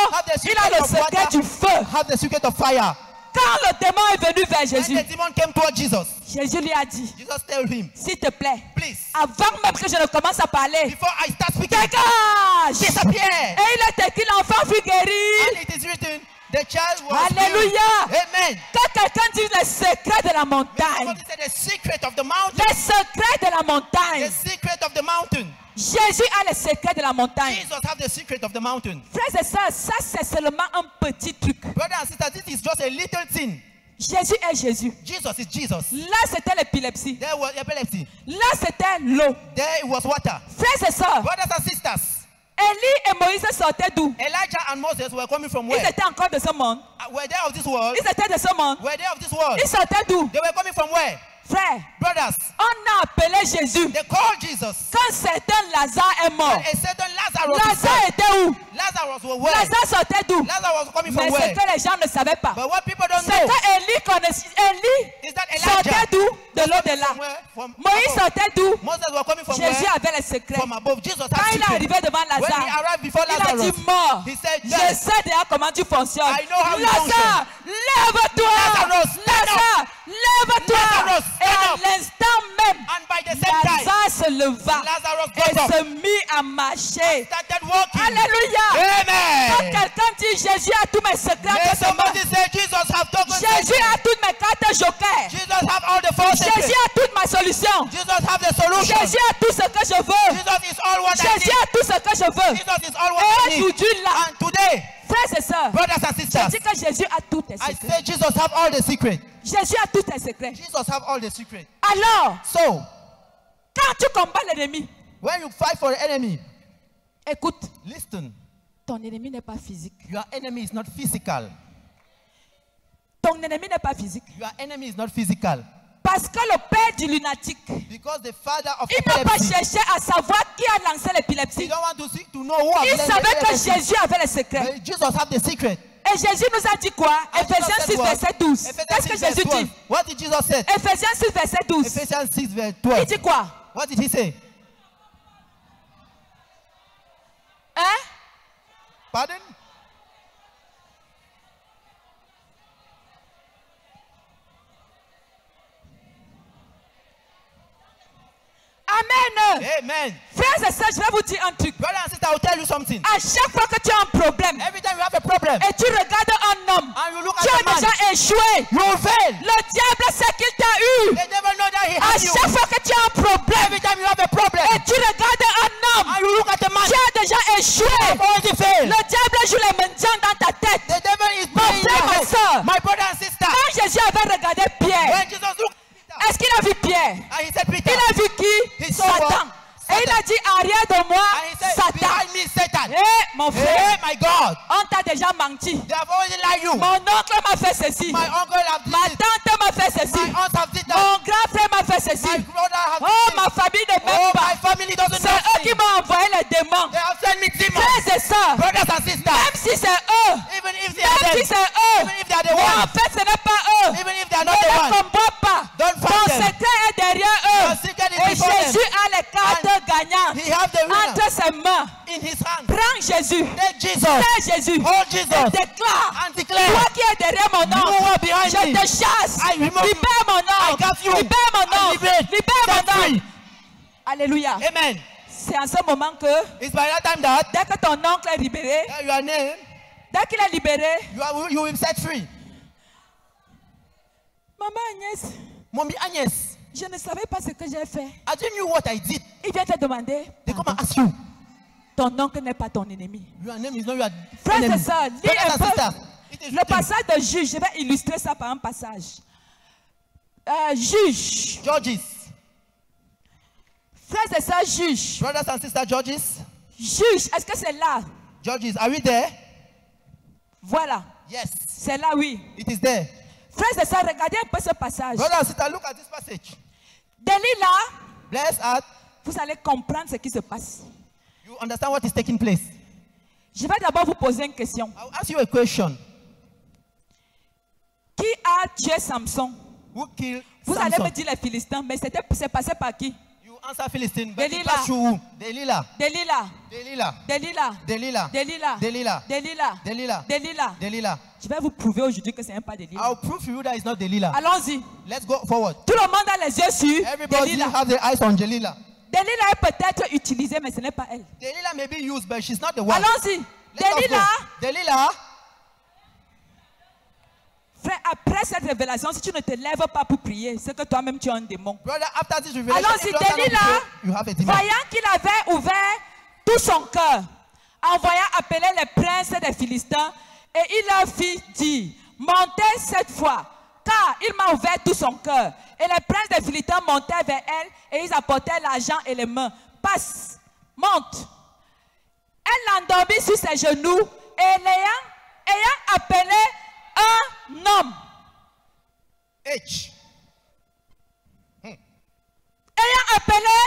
il a le secret du feu. have the secret of fire. Quand le démon est venu vers When Jésus, the demon came towards Jesus, Jésus lui a dit, Jesus told him, s'il te plaît, please, avant même que je ne commence à parler, before I start speaking, dégage! disappear. Et il est écrit, l'enfant fut guéri. And it is written, the child was Alléluia. healed. Amen. Quand quelqu'un dit le secret de la May montagne, somebody say the secret of the mountain. le secret de la montagne, The secret of the mountain. Jésus a le secret de la montagne. Jesus have the secret of the mountain. Frères et sœurs, ça c'est seulement un petit truc. Brothers and sisters, this is just a little thing. Jésus est Jésus. Jesus is Jesus. Là c'était l'épilepsie. There was epilepsy. Là c'était l'eau. There it was water. Frères et sœurs, Brothers and sisters, Élie et Moïse sortaient d'où? Elijah and Moses were coming from Ils where? étaient encore de ce monde. Were they of this world? Ils étaient de ce monde. Were they of this world? Ils sortaient d'où? They were coming from where? Frères, Brothers, on a appelé Jésus. they called Jesus. Quand certain Lazare est mort, A certain Lazarus is Lazare dead. était où? Lazarus was where? Lazare sortait d'où? Lazarus was coming Mais from ce where? que les gens ne savaient pas, But what people don't c'est know que Élie connaissait. Élie is that sortait Elijah d'où? De l'au-delà. from where? From Moïse above. sortait d'où? Moses was coming from Jésus where? avait le secret. From above. Jesus Quand had il est secret. arrivé devant When he Lazare, arrived before il a Lazarus, dit mort. he said, Je yes, sais déjà comment tu fonctionnes. I know how you Lazare, lève-toi. Lazarus, stand Lazare, lève-toi. Lazarus, Et stand à up. l'instant même, and by the same time, Lazare se leva Lazarus et got up, se mit à marcher. started walking. Alléluia. Quand Amen. quelqu'un dit Jésus a tous mes secrets, May que c'est moi. somebody say Jesus have taken Jésus a toutes mes cartes joker. Jesus have all the four Jésus secrets. a toute ma solution. Jesus have the solution. Jésus a tout ce que je veux. Jesus is all what I Jésus need. a tout ce que je veux. Jesus is all what Et I need. aujourd'hui là, And today, frères et sœurs, brothers and je sisters, dis que Jésus a tous tes I secrets. say Jesus have all the secrets. Jésus a tous tes secrets. Jesus have all the secrets. Alors, So, quand tu combats l'ennemi, when you fight for the enemy, écoute, listen, ton ennemi n'est pas physique. your enemy is not physical. Ton ennemi n'est pas physique. Your enemy is not physical. Parce que le père du lunatique, Because the father of il n'a pas epilepsy, cherché à savoir qui a lancé he l'épilepsie. don't want to seek to know who Il have savait que epilepsy. Jésus avait le secret. But Jesus have the secret. Et Jésus nous a dit quoi? And Jesus Ephésiens said 6, what? verset 12. Ephesians Qu'est-ce que 6 verse Jésus 12. dit? What did Jesus say? Ephésiens 6, verset 12. Ephesians 6 verse Il 12. dit quoi? What did he say? Hein? Pardon? Amen. Amen. Frères et sœurs, je vais vous dire un truc. Brother and sister, I will tell you something. À chaque fois que tu as un problème Every time you have a problem et tu regardes un homme, and you look tu at as a man, déjà échoué. you will fail. Le diable sait qu'il t'a eu. They never know that he À has you. chaque fois que tu as un problème Every time you have a problem et tu regardes un homme, and you look at a man, tu as déjà échoué. you have already failed. Le diable joue les mendiants dans ta tête. The devil is playing in frère, your ma head. soeur. My brother and sister, Quand Jésus avait regardé Pierre, when Jesus looked at Peter est-ce qu'il a vu Pierre? and he said, Peter, Il a vu qui? He saw Satan. what? Et il a dit arrière de moi, and he said, Satan. behind me, Satan. Eh, mon frère, Hey, my God, on t'a déjà menti. they have already lied you. Mon oncle m'a fait ceci. My uncle have did Ma it. tante m'a fait ceci. My aunt have did that. Mon grand frère m'a fait ceci. My brother have Oh, did ma it. famille ne m'aime Oh, pas. my family doesn't C'est know eux qui me. m'ont envoyé les démons. They have sent me demons. Frères et sœurs, Brothers and sisters, même si c'est eux, even if they are même si them, c'est eux, even if they are the mais en ones, fait ce n'est pas eux. even if they are Ne not the les ones, combat pas. don't Ton fight them. secret est derrière eux. Your secret is Et before them. Jésus a les cartes gagnantes He have the winner entre ses mains. in his hand. Prends Jésus. Take Jesus. Prends Jésus. Hold Jesus. Et déclare. And declare, Toi qui es derrière mon you oncle, are behind je me. te chasse. I remove you. Libère mon I oncle. got you. Libère mon I oncle. liberate. Libère Set mon free. oncle. Alléluia. Amen. C'est en ce moment que, It's by that time that dès que ton oncle est libéré, you are named, dès qu'il est libéré, you will be set free. Maman Agnès, Mommy Agnes, je ne savais pas ce que j'ai fait. I didn't know what I did. Il vient te demander. They come pardon. and ask you. Ton oncle n'est pas ton ennemi. Your name is not your Frères et enemy. sœurs, lis Brothers un and peu sisters, it is le written. passage de Juge. Je vais illustrer ça par un passage. Juge. Judges. Frères et sœurs, juges. Brothers and sisters, judges. Juge, est-ce que c'est là? Judges, are we there? Voilà. Yes. C'est là, oui. It is there. Frères et sœurs, regardez un peu ce passage. Brothers and sisters, look at this passage. Delilah, Bless us. vous allez comprendre ce qui se passe. You understand what is taking place. Je vais d'abord vous poser une question. I will ask you a question. Qui a tué Samson? Who killed Vous allez Samson? me dire les Philistins, mais c'est passé par qui? You answer Philistine, but it Delilah. passed through who? Delilah. Delilah. Delilah. Delilah. Delilah. Delilah. Delilah. Delilah. Delilah. Delilah. Delilah. Je vais vous prouver aujourd'hui que ce n'est pas Delilah. I'll prove to you that it's not Delilah. Allons-y. Let's go forward. Tout le monde a les yeux sur Everybody Delilah. have their eyes on Delilah. Delilah est peut-être utilisée, mais ce n'est pas elle. Delilah may be used, but she's not the one. Allons-y. Let us Delilah, go. Delilah, frère, après cette révélation, si tu ne te lèves pas pour prier, c'est que toi-même tu as un démon. brother, after this revelation, Allons-y, if you don't stand up to Delilah, pray, you have a demon. voyant qu'il avait ouvert tout son cœur, envoya appeler les princes des Philistins, et il leur fit dire, montez cette fois, car il m'a ouvert tout son cœur. Et les princes des Philistins montèrent vers elle, et ils apportèrent l'argent et les mains. Passe, monte. Elle l'endormit sur ses genoux, et ayant appelé un homme. H. Ayant appelé,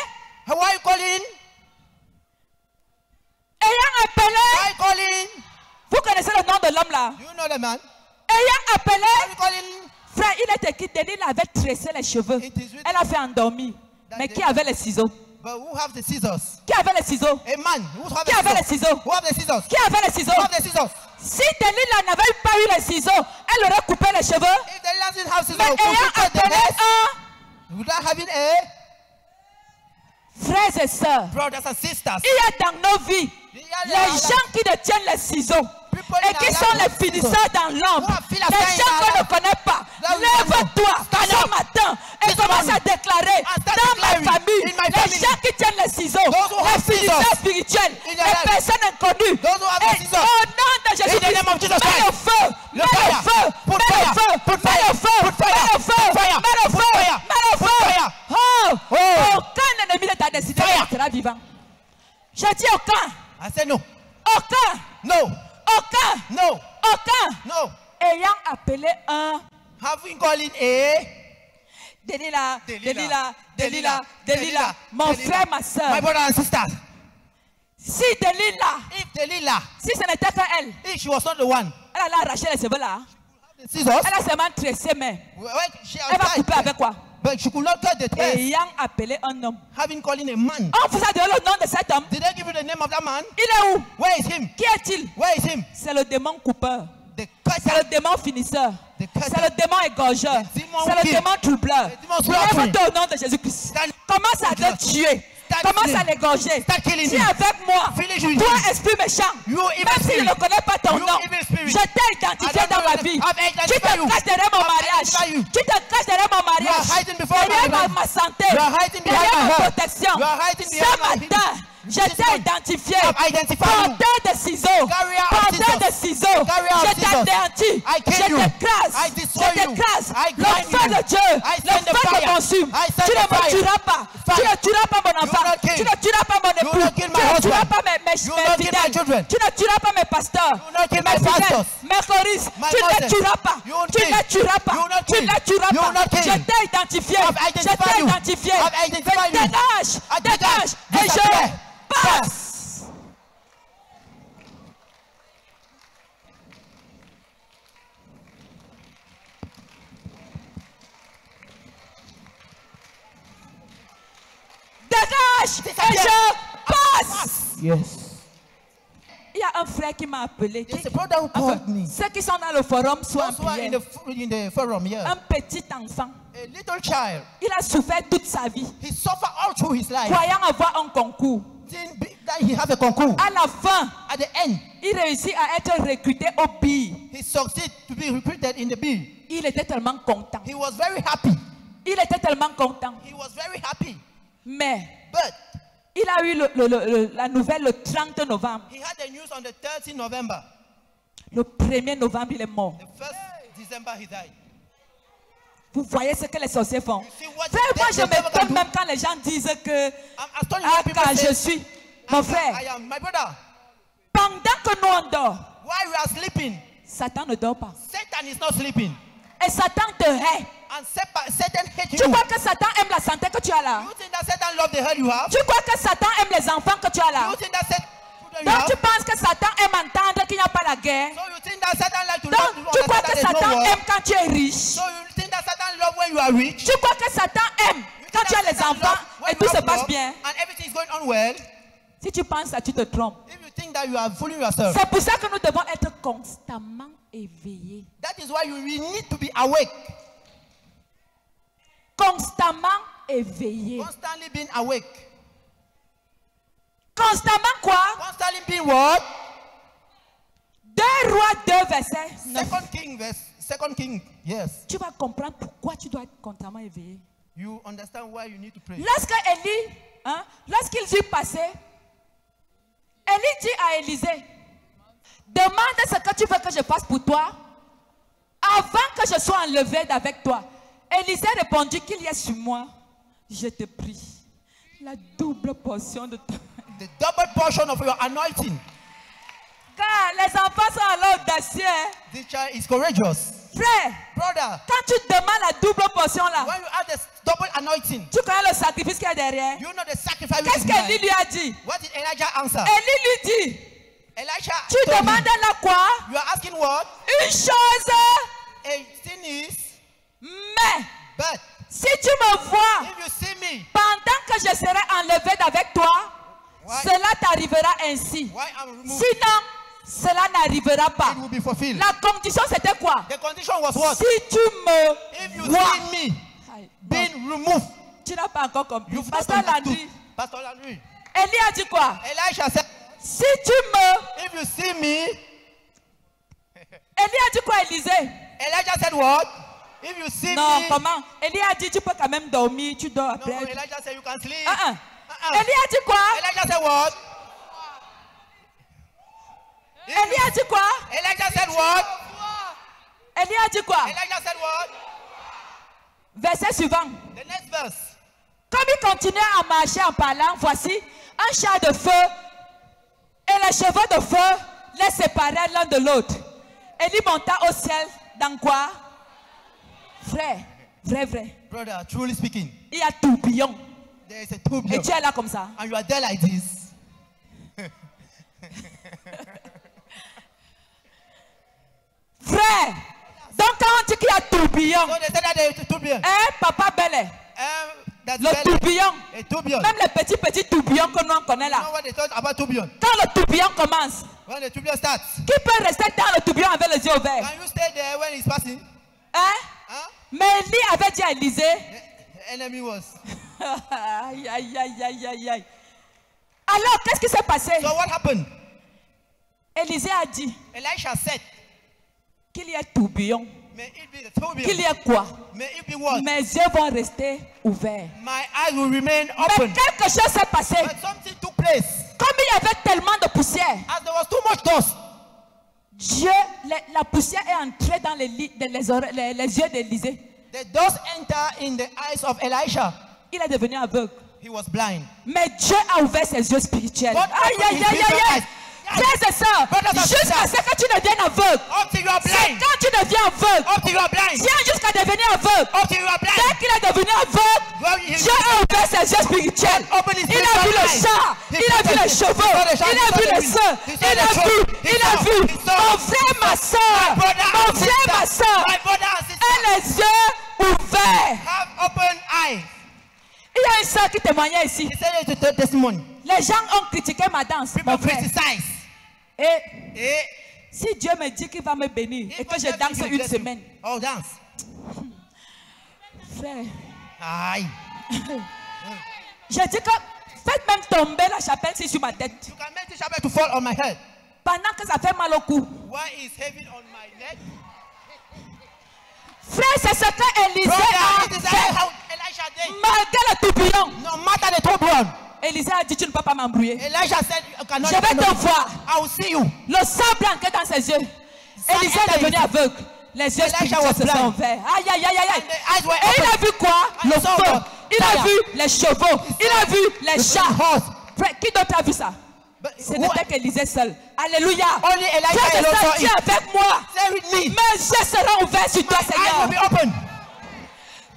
How are you calling? ayant appelé, Why are you calling? vous connaissez le nom de l'homme là? You know the man. Ayant appelé, Why are you calling? frère, il est écrit, Delilah avait tressé les cheveux. It is written Elle a fait endormir. Mais qui avait les ciseaux? But who have the scissors? Qui avait les ciseaux? A man. Who have Qui avait les the scissors? ciseaux? Who have the scissors? Qui avait les ciseaux? Who have the scissors? Si Delilah n'avait pas eu les ciseaux, elle aurait coupé les cheveux. If Delilah didn't have scissors, Mais would she ayant cut the appelé mess? Without having a frères et sœurs, brothers and sisters. il y a dans nos vies les gens qui détiennent les ciseaux et qui sont les finisseurs dans l'ombre. Des gens qu'on ne connaît pas. Lève-toi ce matin et commence à déclarer dans ma famille, les gens qui tiennent les ciseaux, les finisseurs spirituels, les personnes inconnues. Et au nom de Jésus, mets le feu, mets le feu, mets le feu, mets le feu, mets le feu, mets le feu, mets le feu. Oh, aucun ennemi de ta destinée ne sera vivant. Je dis aucun. I said no. Aucun. No. Aucun. No. Aucun. No. Ayant appelé un Having calling a Delilah, Delilah, Delilah, Delilah, Delilah, Delilah, mon Delilah. frère, ma my soeur. brother and sisters. Si Delilah, If Delilah, si ce n'était qu'elle, if she was not the one, elle allait arracher les cheveux là. the scissors, Elle a seulement tressé, mais when she elle va had couper avec quoi? but she could not cut the thread. Ayant appelé un homme. Having calling a man. On vous a donné le nom de cet homme. Did they give you the name of that man? Il est où? Where is him? Qui est-il? Where is him? C'est le démon coupeur. The C'est cutter. le démon finisseur. The C'est cutter. le démon égorgeur. The demon C'est le kill. démon troubleur. The demon slaughtering. Lève-toi au nom de Jésus-Christ. Stand- Commence à le tuer. Start Commence à killing. l'égorger. Start killing Dis him. avec moi. Finish with Toi, him. esprit méchant. You evil Même si je spirit. ne connais pas ton You nom, evil spirit. je t'ai identifié I don't dans know ma your vie. name. I've Tu te identified you. caches derrière mon I've mariage. identified you. Tu te caches derrière mon mariage. hiding before my Derrière marriage. ma santé. You are hiding behind Derrière my ma health. protection. You are hiding Ce behind my matin, je t'ai identifié. I've identified you. Porteur de ciseaux. Carrier of Porteur de scissors. ciseaux. Carrier of Je scissors. t'anéantis. I kill Je you. t'écrase. I destroy Je you. t'écrase. I Le grind feu you. de Dieu. I Le send the feu te fire. consume. I send Tu ne the me fire. tueras pas. Fire. Tu ne tueras pas mon will enfant. not kill. Tu ne tueras pas mon will époux. not kill my Tu ne tueras husband. pas mes You will not kill my fidèles. children. Tu ne tueras pas mes pasteurs. will not kill Mes my fidèles. pastors. Mes choristes. My Tu ne les Moses. tueras pas. You won't Tu kill. ne les tueras pas. You will not Tu ne kill. les tueras You will pas. not kill. Je t'ai identifié. I've Je identified t'ai you. identifié. I've identified you. Dégage. I Dégage. Et je disappear. passe. Dégage. Et je passe. Yes. Il y a un frère qui m'a appelé. There's a brother who called me. Ceux qui sont dans le forum sont en Those who are prière. in the forum here. Un petit enfant. A little child. Il a souffert toute sa vie, He suffered all through his life. croyant avoir un concours. That he have a concours. À la fin, At the end, il réussit à être recruté au BI. he succeeded to be recruited in the bill. Il était tellement content. He was very happy. Il était tellement content. He was very happy. Mais But il a eu la nouvelle le 30 novembre. he had the news on the 13th November. Le 1er novembre, il est mort. The 1st December he died. Vous voyez ce que les sorciers font. see what Frère, moi je the devil can m'étonne do. même quand les gens disent que I'm astonished when people quand je say, suis mon frère. I am my brother. Pendant que nous on dort, While we are sleeping, Satan ne dort pas. Satan is not sleeping. Et Satan te hait. And Satan hates Tu you. crois que Satan aime la santé que tu as là? You think that Satan loves the health you have? Tu crois que Satan aime les enfants que tu as là? You think that Satan children you Donc have? tu penses que Satan aime entendre qu'il n'y a pas la guerre? So you think that Satan likes to Donc love tu crois that que there's no Satan war? aime quand tu es riche? So you think that Satan loves when you are rich? Tu crois que Satan aime quand tu as les enfants et tout se passe bien? And everything is going on well? Si tu penses ça, tu te trompes. If you think that you are fooling yourself, C'est pour ça que nous devons être constamment éveillés. that is why you need to be awake. Constamment éveillés. Constantly being awake. Constamment quoi? Constantly being what? 2 Rois 2 verset 9. Second King, yes. Tu vas comprendre pourquoi tu dois être constamment éveillé. You understand why you need to pray. Lorsque Élie, lorsqu'ils eurent passé, Élie dit à Élisée, demande ce que tu veux que je fasse pour toi avant que je sois enlevé d'avec toi. Élisée répondit qu'il y ait sur moi, je te prie, la double portion de toi. The double portion of your anointing. Car les enfants sont alors audacieux. The child is courageous. Frère, Brother, quand tu demandes la double portion là, when you have this double anointing, tu connais le sacrifice qu'il y a derrière. you know the sacrifice. Qu'est-ce qu'Élie lui a dit? What did Elijah answer? Élie lui dit, Elisha tu told him, demandes là quoi? you are asking what? Une chose, A thing is, mais but si tu me vois if you see me, pendant que je serai enlevé d'avec toi, Why? cela t'arrivera ainsi. why I'm removed? Sinon, cela n'arrivera pas. It will be fulfilled. La condition c'était quoi? The condition was what? Si tu me If you vois, see me Aïe, being removed, tu n'as pas encore compris. you've Pasteur not understood. Landry, Pastor Landry. Élie a dit quoi? Elisha said, Si tu me... if you see me, Élie a dit quoi, Élisée? Elijah said what? If you see Non, me, comment? Élie a dit tu peux quand même dormir, tu dors no, après. Elijah said you can sleep. Élie a dit quoi? Elijah said what? Élie a dit quoi? Elijah said what? Élie a dit quoi? Elijah said what? Verset suivant. The next verse. Comme il continuait à marcher en parlant, voici un char de feu et les chevaux de feu les séparaient l'un de l'autre. Élie monta au ciel dans quoi? Frère, vrai. Brother, truly speaking, Il y a tourbillon. there is a Et tourbillon. tu es là comme ça. And you are there like this. Frère, donc quand on dit qu'il y a tourbillon, So they said that there is a tourbillon. Papa Belé, That's le belly. tourbillon, A tourbillon. même les petits tourbillons que nous on connaît You know là. what they thought about tourbillon? Quand le tourbillon commence, When the tourbillon starts, qui peut rester dans le tourbillon avec les yeux ouverts? can you stay there when it's passing? Huh? Mais Élie avait dit à Élisée, The enemy was. aïe, aïe, aïe, aïe, aïe, aïe. Alors, qu'est-ce qui s'est passé? So what happened? Élisée a dit Elisha said, qu'il y ait tourbillon. may it be the tourbillon. Qu'il y ait quoi? May it be what? Mes yeux vont rester ouverts. My eyes will remain Mais open. quelque chose s'est passé. But something took place. Comme il y avait tellement de poussière, As there was too much dust, Dieu, la poussière est entrée dans les yeux d'Élisée. the dust entered in the eyes of Elisha. Il est devenu aveugle. He was blind. Mais Dieu a ouvert ses yeux spirituels. God Aïe, opened aïe, his aïe, spiritual aïe, aïe. eyes. Frères et sœurs, Brothers and jusqu'à sisters. ce que tu deviennes aveugle. Up till you are C'est blind. quand tu deviens aveugle. Up till you are blind. Tiens jusqu'à devenir aveugle. Up till you are blind. Dès qu'il est devenu aveugle, Well, he- Dieu a ouvert ses yeux spirituels. Open his Il a vu spiritual le eyes. chat, He il a saw vu the- les he cheveux, saw the chat, il he a saw vu the les wind. seins, He saw il the a throat. vu, He il a saw- vu. he saw- Mon frère, ma soeur, My brother mon and frère, ma sister. soeur, My brother and sister. et les yeux ouverts. Have open eyes. Il y a une soeur qui témoignait ici. He said it to testimony. Les gens ont critiqué ma danse, mon People frère. criticize. Et Eh? si Dieu me dit qu'il va me bénir et que je danse une semaine, Oh, dance. frère, Aye. je dis que faites même tomber la chapelle ici sur ma tête. You can make this chapel to fall on my head. Pendant que ça fait mal au cou. Why is heavy on my neck? Frère, c'est ce que Élisée Brother, a it is fait. how Elisha did. Malgré le tourbillon, No matter the trouble, Élisée a dit tu ne peux pas m'embrouiller. Elijah said, you cannot. Je vais te voir. I will see you. Le sang blanc est dans ses yeux. Élisée est devenu aveugle. Les yeux Elijah spirituels was se sont blind. ouverts. Aïe, aïe, aïe, aïe, aïe. And the eyes were Et il a open. vu quoi? And Le he saw feu. the Il a fire. vu les chevaux. Il a vu les The chats. horse. Frère, qui d'autre a vu ça? But Ce who- n'était qu'Élisée seul. Alléluia. Only Elijah Frère et alone sœur, saw Dieu it. avec moi. Stay with me. Mes yeux seront ouverts sur toi, My eyes Seigneur. will be open.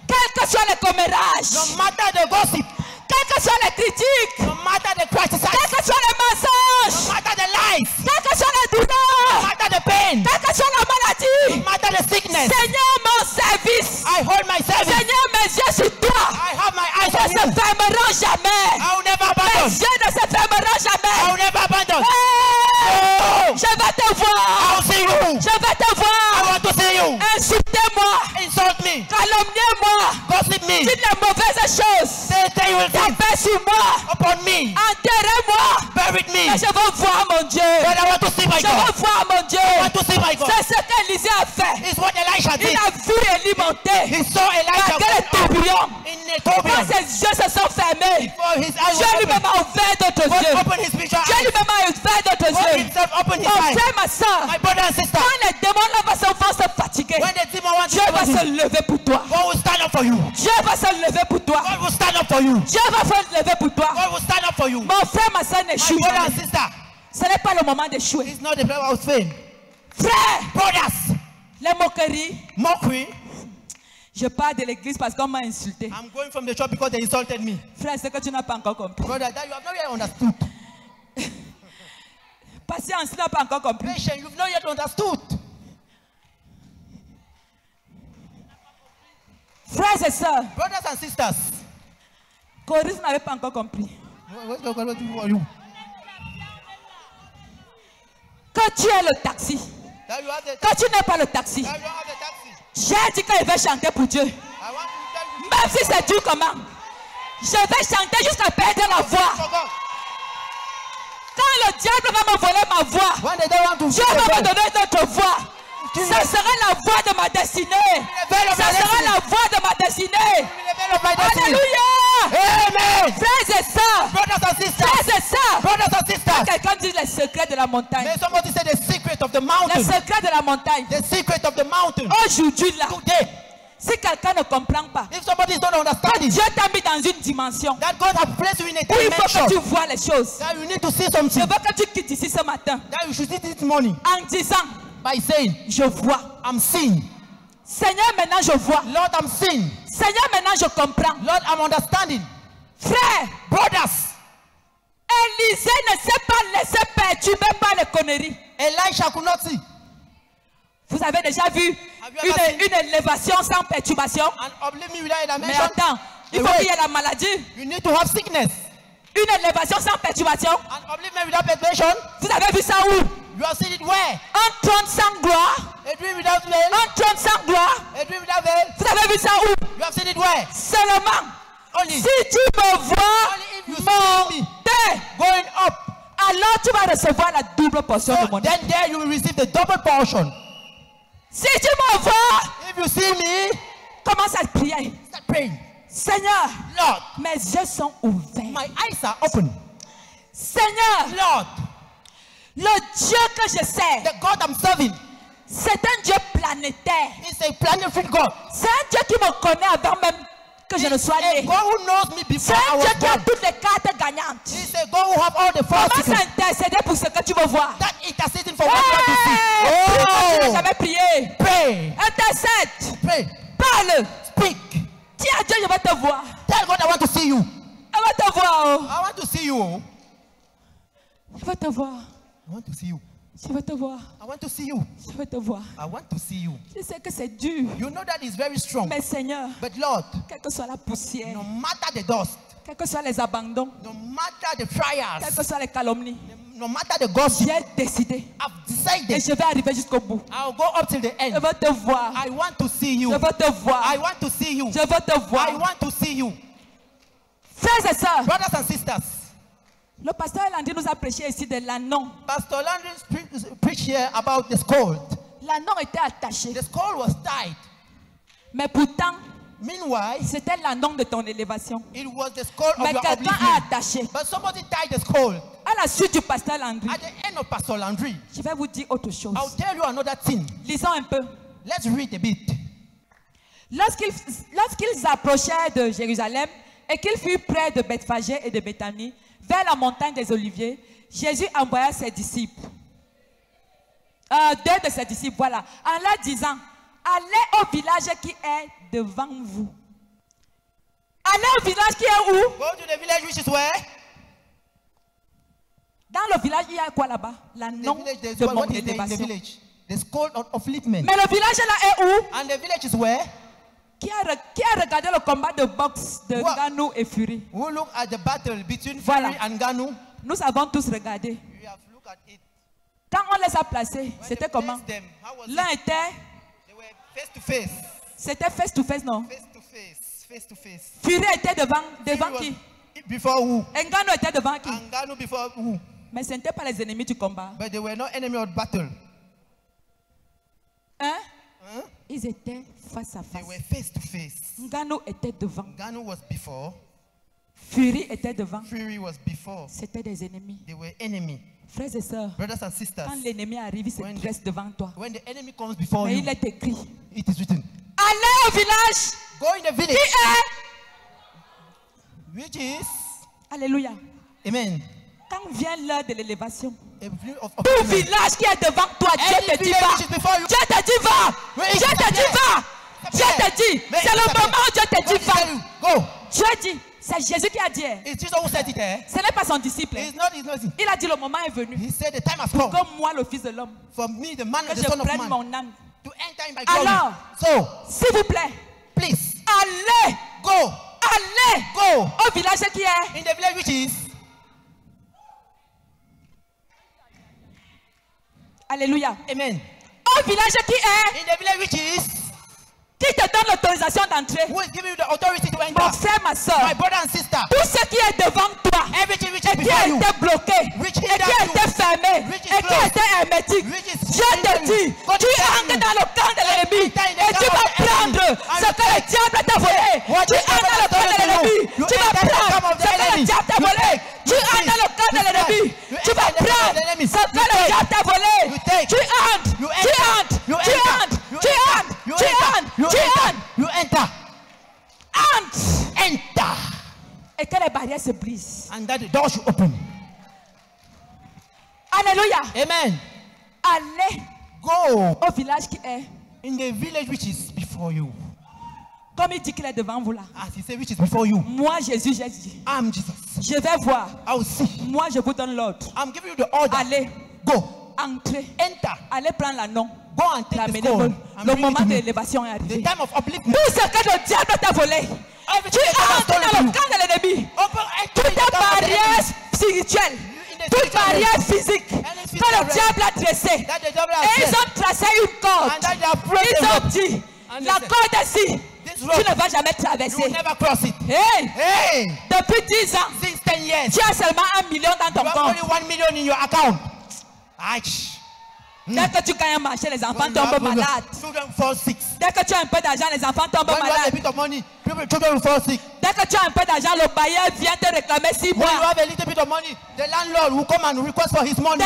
Quels que soient les commérages, No matter the gossip, quelles que soient les critiques, no matter the criticism, quels que soient les no mensonges, matter the lies, quelles que soient les no douleurs, matter the pain, quelle que soit la maladie, no matter the sickness, Seigneur, mon service, I hold my service. Seigneur, mes yeux sur toi, I have my eyes ne on se you. fermeront jamais. I will never Mes abandon. yeux ne se fermeront I jamais. will never abandon. Hey! No. Je vais te I voir. will see you. Je vais te I voir. want to see you. Insultez-moi. Insult me. Calomniez-moi. Gossip me. Dites les mauvaises choses. Say that you will think Tapez sur moi. upon me. Enterrez-moi. Bury Et me. je veux voir mon Dieu. But I want to see my Je veux God. voir mon Dieu. I want to see my God. C'est ce qu'Élisée a fait. It's what Elisha Il did. a vu Élie monter. He saw Elijah Malgré les tourbillons. in a Quand tourbillon. ses yeux se sont fermés, For his eyes Dieu were lui-même open. a ouvert d'autres God yeux. opened his spiritual Dieu eyes. lui-même a ouvert d'autres God yeux. himself opened his Mon eyes. frère, ma soeur, My brother and sister, quand les démons là vont se fatiguer, when the demon wants Dieu va to se lever pour toi. God will stand up for you. Dieu va se lever pour toi. God will stand up for you. Dieu va se lever pour toi. God will stand up for you. Mon frère, ma soeur, My n'échoue brother and jamais. sister, Ce n'est pas le moment d'échouer. it's not the prayer of fame. Frère, Brothers, les moqueries, mockery. je pars de l'église parce qu'on m'a insulté. I'm going from the church because they insulted me. Frère, c'est que tu n'as pas encore compris. Brother, that you have not yet understood. Patience, tu n'as pas encore compris. Patience, you've not yet understood. Frères et sœurs, Brothers and sisters, Coris n'avait pas encore compris what's going on for you? que tu es le taxi, That you have the que tu n'es pas le taxi. that you don't have the taxi. J'ai dit qu'il va chanter pour Dieu. I want to tell you Même si c'est dur comment. Je vais chanter jusqu'à perdre la voix. for God. Quand le diable va me voler ma voix, When they don't want to Dieu va me donner une autre voix. Ça sera la voix de ma destinée. Ça sera la voix de ma destinée. Alléluia. Amen. Frères et sœurs, Brothers and sisters, frères et sœurs, brothers and sisters. quelqu'un dit les secrets de la montagne. May somebody say the secret of the Les mountain. secrets de la montagne. The secret of the mountain. Aujourd'hui là, Today, si quelqu'un ne comprend pas, if somebody is not understanding Dieu t'a mis dans une dimension that God has placed you in a où il faut dimension que tu vois les choses. that you need to see Je something, veux que tu quittes ici ce matin that you should see this morning en disant, by saying, je vois. I'm seeing. Seigneur, maintenant je vois. Lord, I'm seeing. Seigneur, maintenant je comprends. Lord, I'm understanding. Frère, Brothers, Élisée ne s'est pas laissé perturber par les conneries. Elisha could not see. Vous avez déjà vu Have you ever seen- une élévation sans perturbation? And uplift me without a Mais dimension. attends, il faut qu'il y ait la maladie. You need to have sickness. Une élévation sans perturbation. And uplift me without perturbation. Vous avez vu ça où? You have seen it where? Un trône sans gloire. A dream without veil. Un trône sans gloire. A dream without veil. Vous avez vu ça où? You have seen it where? Seulement, Only si tu me vois Only if you see me monter, going up. alors tu vas recevoir la double portion So de mon then there you will receive the double portion. Si tu me vois, If you see me, commence à prier. start praying. Seigneur, Lord, mes yeux sont ouverts. my eyes are open. Seigneur, Lord, le Dieu que je sers, the God I'm serving c'est un Dieu planétaire. is a planetary God. C'est un Dieu qui me connaît avant même que je ne sois A né. God who knows me C'est before I un Dieu was qui a born. toutes les cartes gagnantes. He's a God who have all the Commence forces à intercéder pour ce que tu veux voir. that interceding for what you want to see. Hey, tu n'as Oh, jamais prié. pray, Intercède. pray, Parle. speak. Dis à Dieu, je vais te voir. Tell God I want to see you. Je vais te voir. Oh. I want to see you. Oh. Je vais te voir. I want to see you. Je vais te voir. I want to see you. Je vais te voir. I want to see you. Je sais que c'est dur. You know that is very strong. Mais Seigneur, But Lord, quelle que soit la poussière, no matter the dust, quels que soient les abandons, no matter the quelles trials, que soient les calomnies, no matter the gossip, j'ai décidé. I've Et decided je vais arriver jusqu'au bout. I'll go up till the Je end. veux te voir. I want to see you. Je veux te voir. I want to see you. Je veux te I voir. want to see you. Frères et sœurs, Brothers and sisters, le pasteur Landry nous a prêché ici de l'annon. Pastor Landry preached here about the scroll. L'annon était attaché. The scroll was tied. Mais pourtant, Meanwhile, c'était l'annon de ton élévation. it was the scroll of Mais your quelqu'un a oblivion. attaché. But somebody tied the scroll. À la suite du pasteur Landry, At the end of Pastor Landry, je vais vous dire autre chose. I'll tell you another thing. Lisons un peu. Let's read a bit. Lorsqu'ils approchèrent de Jérusalem et qu'ils furent près de Bethphagée et de Béthanie, vers la montagne des Oliviers, Jésus envoya ses disciples. Deux de ses disciples, voilà, en leur disant, allez au village qui est devant vous. Allez au village qui est où? Go to the village which is where? Dans le village, il y a quoi là-bas? L'annonce de mon élévation. The school of upliftment. Mais le village là est où? And the village is where? Qui a regardé le combat de boxe de Ngannou et Fury? Who look at the battle between Voilà. Fury and Ngannou? Nous avons tous regardé. We have looked at it. Quand on les a placés, When c'était they comment? placed them, how was L'un it? était, They were face to face. c'était face to face, non? Face to face. Face to face. Fury était devant Fury qui? was before who? Ngannou était devant qui? And Ngannou before who? Mais ce n'étaient pas les ennemis du combat. But they were not enemy of battle. Hein? Huh? Ils étaient face à They face. were face to face. Ngannou était devant. Ngannou was before. Fury était devant. Fury was before. C'était des ennemis. They were enemy. Frères et sœurs, Brothers and sisters. quand l'ennemi arrive, il se When the- dresse devant toi. When the enemy comes before Mais you, il est écrit, it is written. allez au village Go in the qui village, est. which is, Alléluia. amen, Quand vient l'heure de l'élévation, a view of tout upliftment. village qui est devant toi, Dieu Any te dit village va. which is before you, Dieu te dit va. Oui, Dieu te dit va. Dieu te dit. Mais C'est le ça moment où Dieu te God dit is telling va. you, go. Dieu dit. C'est Jésus qui a dit. It's Jesus who said it there. Ce n'est pas son disciple. It's not his nothing. Il a dit le moment est venu. He said the time has come Comme moi, le Fils de l'homme, for me, the man, que the je son of prenne man, mon âme. to enter in my glory. Alors, So, s'il vous plaît, please, allez, go, allez go au village qui est. in the village which is, Alléluia. amen, Au village qui est. in the village which is, Qui te donne l'autorisation d'entrer? who is giving you the authority to enter? Mon frère, ma soeur. My brother and sister, Tout ce qui est devant toi. everything which Et is qui before a you, été bloqué. which Et qui a hindered été you, fermé. which is Et qui a closed, été hermétique. which is Dieu te dit, God tu is telling entres you, dans le camp de l'ennemi enter in the et tu camp vas of the prendre enemy, ce que le diable t'a volé. what Tu the entres dans le devil camp de has l'ennemi. done to you, Tu vas you enter the camp prendre of ce the que le enemy. diable t'a You volé. take, Tu you entres dans le camp de take, l'ennemi. you Tu vas enter the camp of prendre the enemy. ce que You le take, diable t'a volé. you take, Tu entres. you Tu enter, entres. you Tu enter, entres. you Tu enter, entres. you Tu enter, entres. you Tu enter, entres. you enter, Entre. enter, Et que les barrières se brisent. and that the door should open. Alléluia. Amen. Allez Go au village qui est. in the village which is before you. Comme il dit qu'il est devant vous là. As he said, which is before you. Moi, Jésus, j'ai dit. I'm Jesus. Je vais voir. I will see. Moi, je vous donne l'ordre. I'm giving you the order. Allez, Go. entrez. Enter. Allez prendre l'annon. Go and take the L'amener. scroll. Le and bring it moment to de me. l'élévation est The arrivé. time of upliftment. Tout ce que le diable t'a volé. Everything Tu that God has entres dans stolen le from camp de l'ennemi. you. Open, enter Toutes in the les camp of the barrières enemy. spirituelles. In the Toute spiritual barrière realm. physique. Any Que physical le realm. diable a dressé. That the devil Et has ils said. ont tracé une corde. And that they have pressed Ils them ont up. dit, And la they said, corde ici, this tu rope, ne vas jamais you will traverser. never cross it. Hey, Hey, depuis 10 ans, since 10 years, tu as seulement 1 million dans you ton have compte. only 1 million in your account. Ouch. Dès que tu gagnes un marché, les enfants When you have tombent children, malades. children fall sick. Dès que tu as un peu d'argent, les enfants tombent When you have a malades. bit of money, children will fall sick. Dès que tu as un peu d'argent, le bailleur vient te réclamer 6 When you mois. have a little bit of money, the landlord will come and request for his money.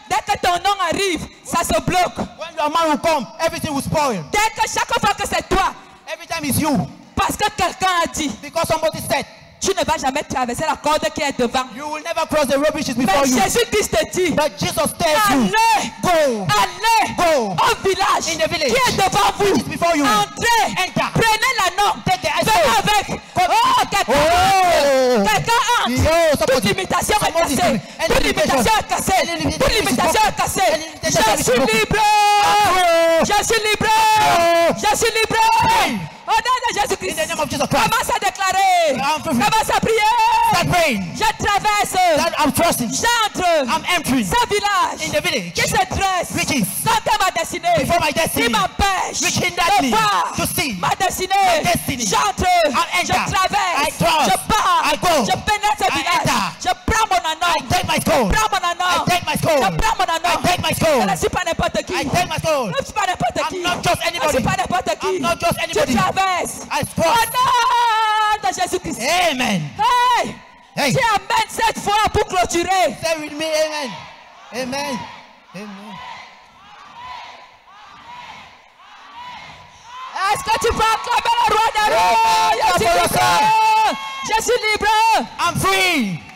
Dès que ton nom arrive, ça se bloque. When your man will come, everything will spoil. Dès que chaque fois que c'est toi, Every time it's you. parce que quelqu'un a dit, Because somebody said, tu ne vas jamais traverser la corde qui est devant. you will never cross the rubbish before Mais you. Jésus-Christ te dit, But Jesus tells you, allez, go. allez Go. au village In the village. qui est devant vous. Which is before you. Entrez, Enter. prenez l'anneau, Take the venez escort. avec. Come. Oh, quelqu'un Oh. quelqu'un entre. Yo, Toute somebody. limitation est Somebody cassée. give me. Any Toute limitation limitation. est cassée. Any limitation Toute is limitation est broken. cassée. Any limitation Je is suis broken. libre. Oh. Je suis libre. Oh. Je suis libre. Hey. Au nom de In Jésus-Christ. the name of Jesus Christ. Commence à déclarer. I'm free. Commence à prier. Start praying. Je traverse. That I'm trusting. J'entre. I'm entering Ce village in the village. qui se dresse Which is contre ma destinée. before my destiny. Qui m'empêche Which hindered de me voir to see ma destinée. my destiny. J'entre. I Je enter. traverse. I cross. Je pars. I go. Je pénètre ce I village. enter. Je prends mon I anneau. take my scroll. Je prends mon anneau. I take my scroll. Je prends mon anneau. I take my scroll. Je ne suis pas n'importe qui. I take my scroll. Je ne suis pas n'importe I'm qui. not just Je ne anybody. suis pas n'importe qui. I'm not just anybody. Tu traverses. I Au cross. nom de Jésus-Christ. Amen. Hey! Hey. Tu amènes cette foi pour clôturer. Say with me, amen. Amen. Amen. Est-ce que tu peux acclamer le roi des rois? Je suis libre. Je suis libre. I'm free.